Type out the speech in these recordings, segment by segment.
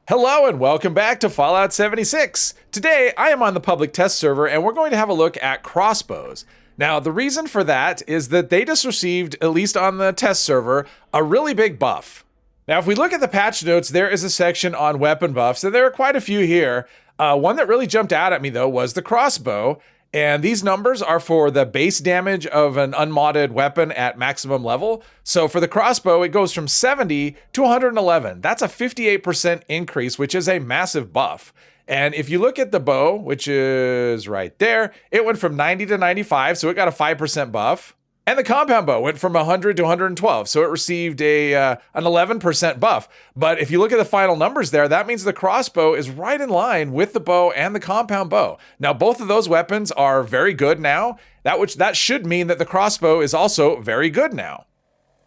Hello and welcome back to Fallout 76. Today I am on the public test server and we're going to have a look at crossbows. Now the reason for that is that they just received, at least on the test server, a really big buff. Now if we look at the patch notes, there is a section on weapon buffs and there are quite a few here. One that really jumped out at me though was the crossbow. And these numbers are for the base damage of an unmodded weapon at maximum level. So for the crossbow, it goes from 70 to 111. That's a 58% increase, which is a massive buff. And if you look at the bow, which is right there, it went from 90 to 95, so it got a 5% buff. And the compound bow went from 100 to 112, so it received an 11% buff. But if you look at the final numbers there, that means the crossbow is right in line with the bow and the compound bow. Now, both of those weapons are very good now. That should mean that the crossbow is also very good now.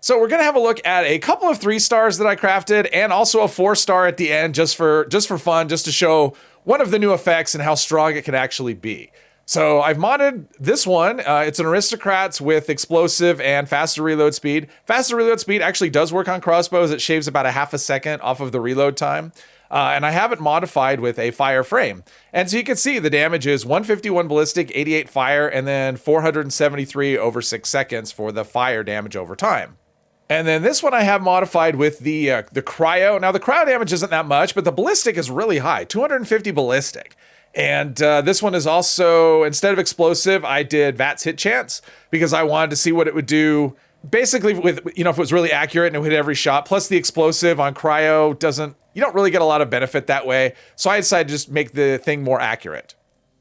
So we're gonna have a look at a couple of 3 stars that I crafted and also a 4-star at the end just for fun, just to show one of the new effects and how strong it can actually be. So I've modded this one. It's an aristocrats with explosive and faster reload speed. Faster reload speed actually does work on crossbows. It shaves about a half a second off of the reload time. And I have it modified with a fire frame. And so you can see the damage is 151 ballistic, 88 fire, and then 473 over 6 seconds for the fire damage over time. And then this one I have modified with the cryo. Now the cryo damage isn't that much, but the ballistic is really high, 250 ballistic. And this one is also, instead of explosive, I did VATS hit chance because I wanted to see what it would do basically with, if it was really accurate and it would hit every shot. Plus the explosive on cryo you don't really get a lot of benefit that way. So I decided to just make the thing more accurate.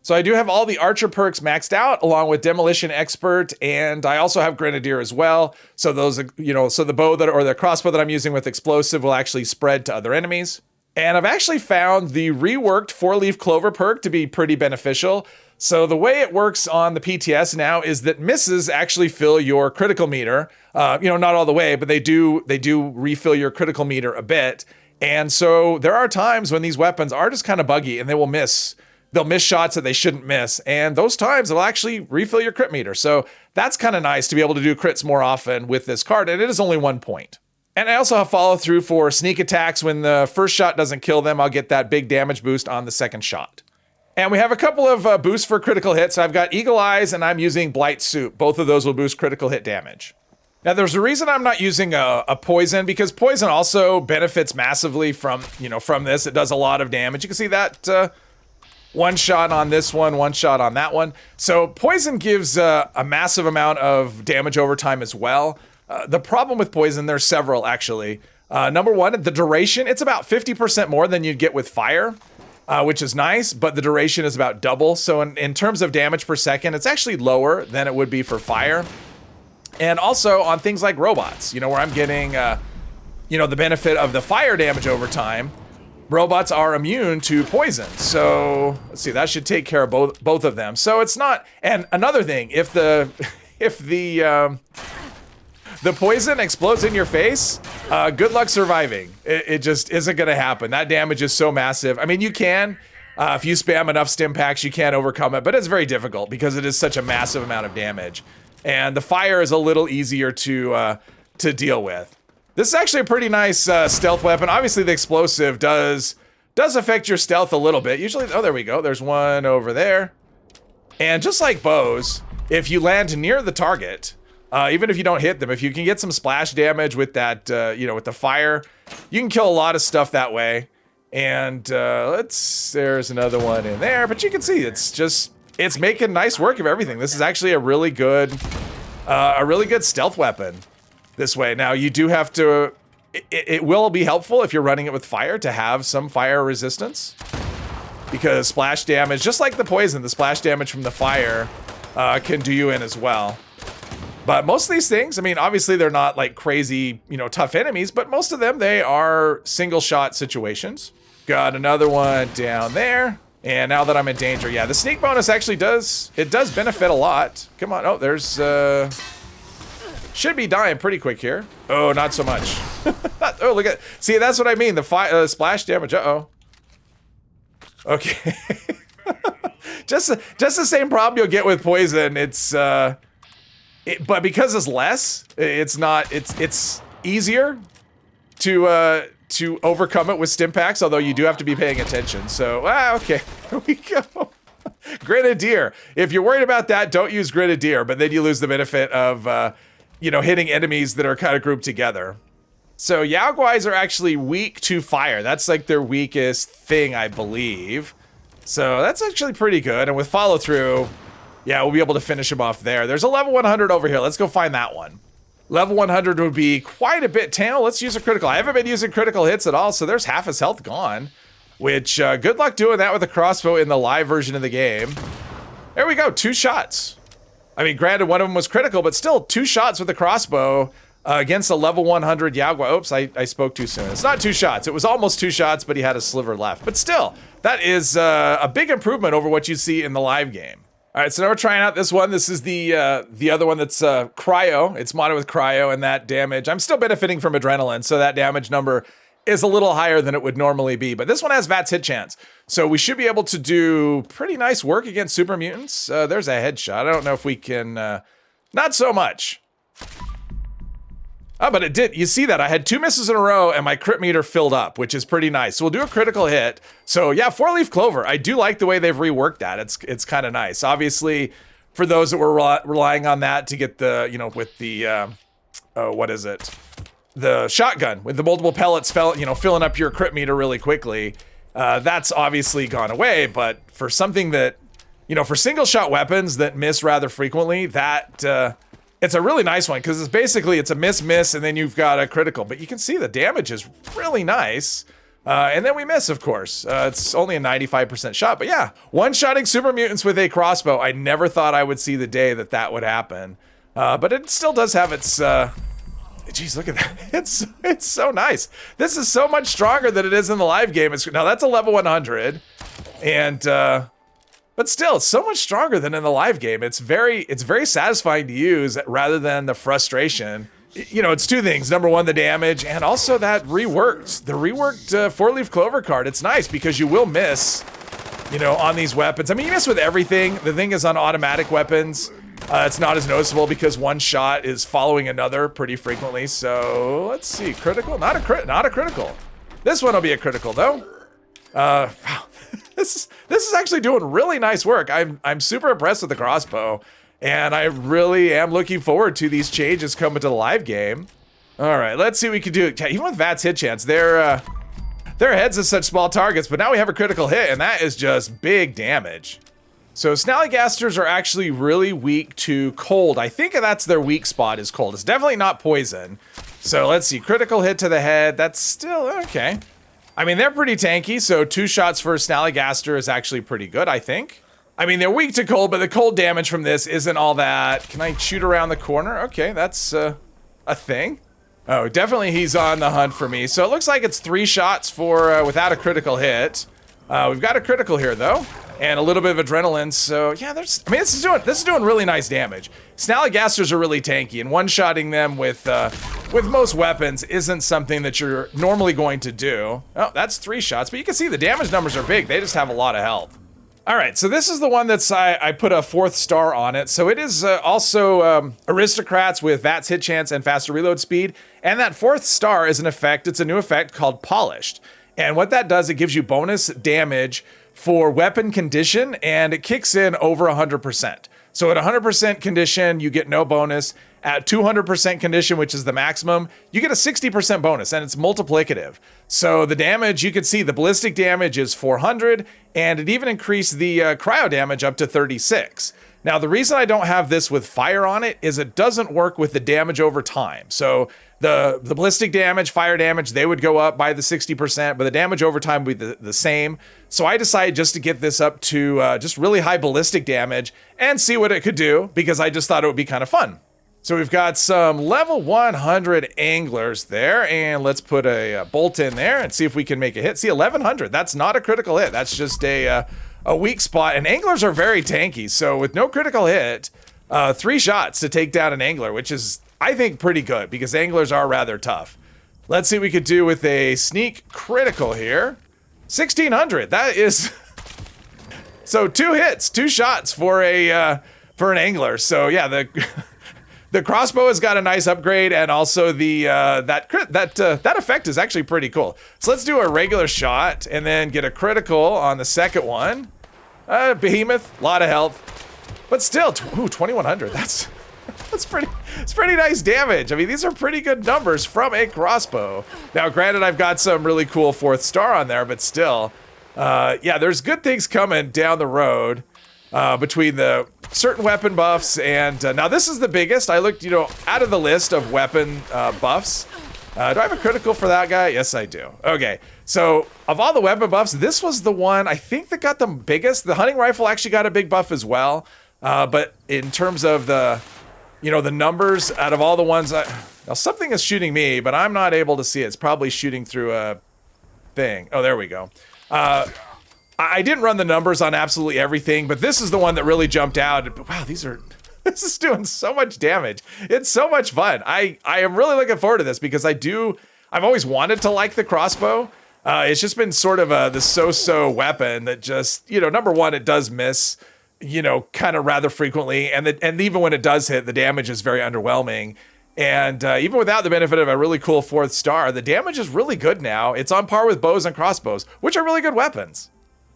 So I do have all the archer perks maxed out along with demolition expert, and I also have grenadier as well. So those, so the bow or the crossbow that I'm using with explosive will actually spread to other enemies. And I've actually found the reworked 4-leaf clover perk to be pretty beneficial. So the way it works on the PTS now is that misses actually fill your critical meter. Not all the way, but they do refill your critical meter a bit. And so there are times when these weapons are just kind of buggy and they will miss. They'll miss shots that they shouldn't miss. And those times they'll actually refill your crit meter. So that's kind of nice to be able to do crits more often with this card. And it is only 1 point. And I also have follow through for sneak attacks. When the first shot doesn't kill them, I'll get that big damage boost on the second shot. And we have a couple of boosts for critical hits. I've got Eagle Eyes and I'm using Blight Soup. Both of those will boost critical hit damage. Now there's a reason I'm not using a poison, because poison also benefits massively from this. It does a lot of damage. You can see that 1 shot on this one shot on that one. So poison gives a massive amount of damage over time as well. The problem with poison, there's several actually. Number one, the duration, it's about 50% more than you'd get with fire, which is nice, but the duration is about double. So in terms of damage per second, it's actually lower than it would be for fire. And also on things like robots, where I'm getting, the benefit of the fire damage over time, robots are immune to poison. So let's see, that should take care of both of them. So it's not, and another thing, if the poison explodes in your face, good luck surviving. It just isn't gonna happen. That damage is so massive. I mean, you can, if you spam enough stim packs, you can overcome it, but it's very difficult because it is such a massive amount of damage. And the fire is a little easier to deal with. This is actually a pretty nice stealth weapon. Obviously the explosive does affect your stealth a little bit. Usually, oh, there we go. There's one over there. And just like bows, if you land near the target, even if you don't hit them, if you can get some splash damage with that, with the fire, you can kill a lot of stuff that way. And there's another one in there, but you can see it's making nice work of everything. This is actually a really good stealth weapon this way. Now you do have to, it will be helpful if you're running it with fire to have some fire resistance, because splash damage, just like the poison, the splash damage from the fire can do you in as well. But most of these things, I mean, obviously they're not like crazy, tough enemies, but most of them, they are single shot situations. Got another one down there. And now that I'm in danger, yeah, the sneak bonus actually does benefit a lot. Come on, oh, there's, should be dying pretty quick here. Oh, not so much. Oh, look at, see, that's what I mean, the splash damage, uh-oh. Okay. just the same problem you'll get with poison. It's, but because it's less, it's easier to to overcome it with stim packs, although you do have to be paying attention. So, okay, here we go. Grenadier. If you're worried about that, don't use Grenadier, but then you lose the benefit of, you know, hitting enemies that are kind of grouped together. So Yao Guais are actually weak to fire. That's like their weakest thing, I believe. So that's actually pretty good. And with follow through, yeah, we'll be able to finish him off there. There's a level 100 over here. Let's go find that one. Level 100 would be quite a bit. Tail, let's use a critical. I haven't been using critical hits at all, so there's half his health gone. Which, good luck doing that with a crossbow in the live version of the game. There we go, 2 shots. I mean, granted, one of them was critical, but still 2 shots with a crossbow against a level 100 Yao Guai. Oops, I spoke too soon. It's not 2 shots. It was almost 2 shots, but he had a sliver left. But still, that is a big improvement over what you see in the live game. All right, so now we're trying out this one. This is the other one that's cryo. It's modded with cryo, and that damage. I'm still benefiting from adrenaline, so that damage number is a little higher than it would normally be. But this one has VATS hit chance, so we should be able to do pretty nice work against super mutants. There's a headshot. I don't know if we can... not so much. Oh, but it did. You see that? I had 2 misses in a row, and my crit meter filled up, which is pretty nice. So we'll do a critical hit. So yeah, 4-leaf clover. I do like the way they've reworked that. It's kind of nice. Obviously, for those that were relying on that to get the, you know, with the, what is it? The shotgun with the multiple pellets, filling up your crit meter really quickly. That's obviously gone away, but for something that, you know, for single shot weapons that miss rather frequently, that, it's a really nice one because it's a miss, and then you've got a critical. But you can see the damage is really nice. And then we miss, of course. It's only a 95% shot. But yeah, one-shotting super mutants with a crossbow. I never thought I would see the day that would happen. But it still does have its... Jeez, look at that. It's so nice. This is so much stronger than it is in the live game. Now, that's a level 100. And... but still, it's so much stronger than in the live game. It's very satisfying to use rather than the frustration. You know, it's 2 things. Number 1, the damage, and also the reworked 4-leaf clover card. It's nice because you will miss, you know, on these weapons. I mean, you miss with everything. The thing is on automatic weapons, it's not as noticeable because one shot is following another pretty frequently. So let's see, critical, not a critical. This one will be a critical though. Wow. This is actually doing really nice work. I'm super impressed with the crossbow, and I really am looking forward to these changes coming to the live game. All right, let's see what we can do. Yeah, even with VATS hit chance, their heads are such small targets, but now we have a critical hit, and that is just big damage. So Snallygasters are actually really weak to cold. I think that's their weak spot is cold. It's definitely not poison. So let's see, critical hit to the head. That's still okay. I mean, they're pretty tanky, so 2 shots for Snallygaster is actually pretty good, I think. I mean, they're weak to cold, but the cold damage from this isn't all that. Can I shoot around the corner? Okay, that's a thing. Oh, definitely he's on the hunt for me. So it looks like it's 3 shots for without a critical hit. We've got a critical here, though, and a little bit of adrenaline. So yeah, this is doing really nice damage. Snallygasters are really tanky, and one-shotting them with most weapons isn't something that you're normally going to do. Oh, that's 3 shots, but you can see the damage numbers are big. They just have a lot of health. All right, so this is the one that's I put a 4th star on it. So it is also aristocrats with VATS hit chance and faster reload speed, and that 4th star is an effect. It's a new effect called Polished. And what that does, it gives you bonus damage for weapon condition, and it kicks in over 100%. So at 100% condition, you get no bonus. At 200% condition, which is the maximum, you get a 60% bonus, and it's multiplicative. So the damage, you can see the ballistic damage is 400, and it even increased the cryo damage up to 36. Now, the reason I don't have this with fire on it is it doesn't work with the damage over time. So the ballistic damage, fire damage, they would go up by the 60%, but the damage over time would be the same. So I decided just to get this up to just really high ballistic damage and see what it could do, because I just thought it would be kind of fun. So we've got some level 100 anglers there, and let's put a bolt in there and see if we can make a hit. See, 1100, that's not a critical hit. That's just a weak spot, and anglers are very tanky. So with no critical hit, 3 shots to take down an angler, which is, I think, pretty good because anglers are rather tough. Let's see what we could do with a sneak critical here. 1600, that is... So 2 hits, 2 shots for an angler. So yeah, the crossbow has got a nice upgrade, and also the that effect is actually pretty cool. So let's do a regular shot and then get a critical on the second one. Behemoth, a lot of health, but still, 2100. That's pretty nice damage. I mean, these are pretty good numbers from a crossbow. Now, granted, I've got some really cool 4th star on there, but still, yeah, there's good things coming down the road between the certain weapon buffs and now this is the biggest. I looked, out of the list of weapon buffs. Do I have a critical for that guy? Yes, I do. Okay, so of all the weapon buffs, this was the one I think that got the biggest. The hunting rifle actually got a big buff as well, but in terms of the the numbers out of all the ones, now something is shooting me, but I'm not able to see it. It's probably shooting through a thing. Oh, there we go. I didn't run the numbers on absolutely everything, but this is the one that really jumped out. Wow, this is doing so much damage. It's so much fun. I am really looking forward to this because I've always wanted to like the crossbow. It's just been sort of the so-so weapon that just, number one, it does miss, kind of rather frequently. And even when it does hit, the damage is very underwhelming. And even without the benefit of a really cool 4th star, the damage is really good now. It's on par with bows and crossbows, which are really good weapons.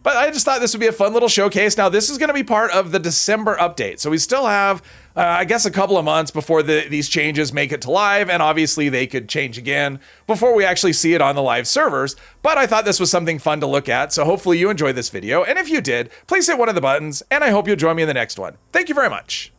But I just thought this would be a fun little showcase. Now, this is going to be part of the December update. So we still have, I guess, a couple of months before these changes make it to live. And obviously, they could change again before we actually see it on the live servers. But I thought this was something fun to look at. So hopefully you enjoyed this video. And if you did, please hit one of the buttons. And I hope you'll join me in the next one. Thank you very much.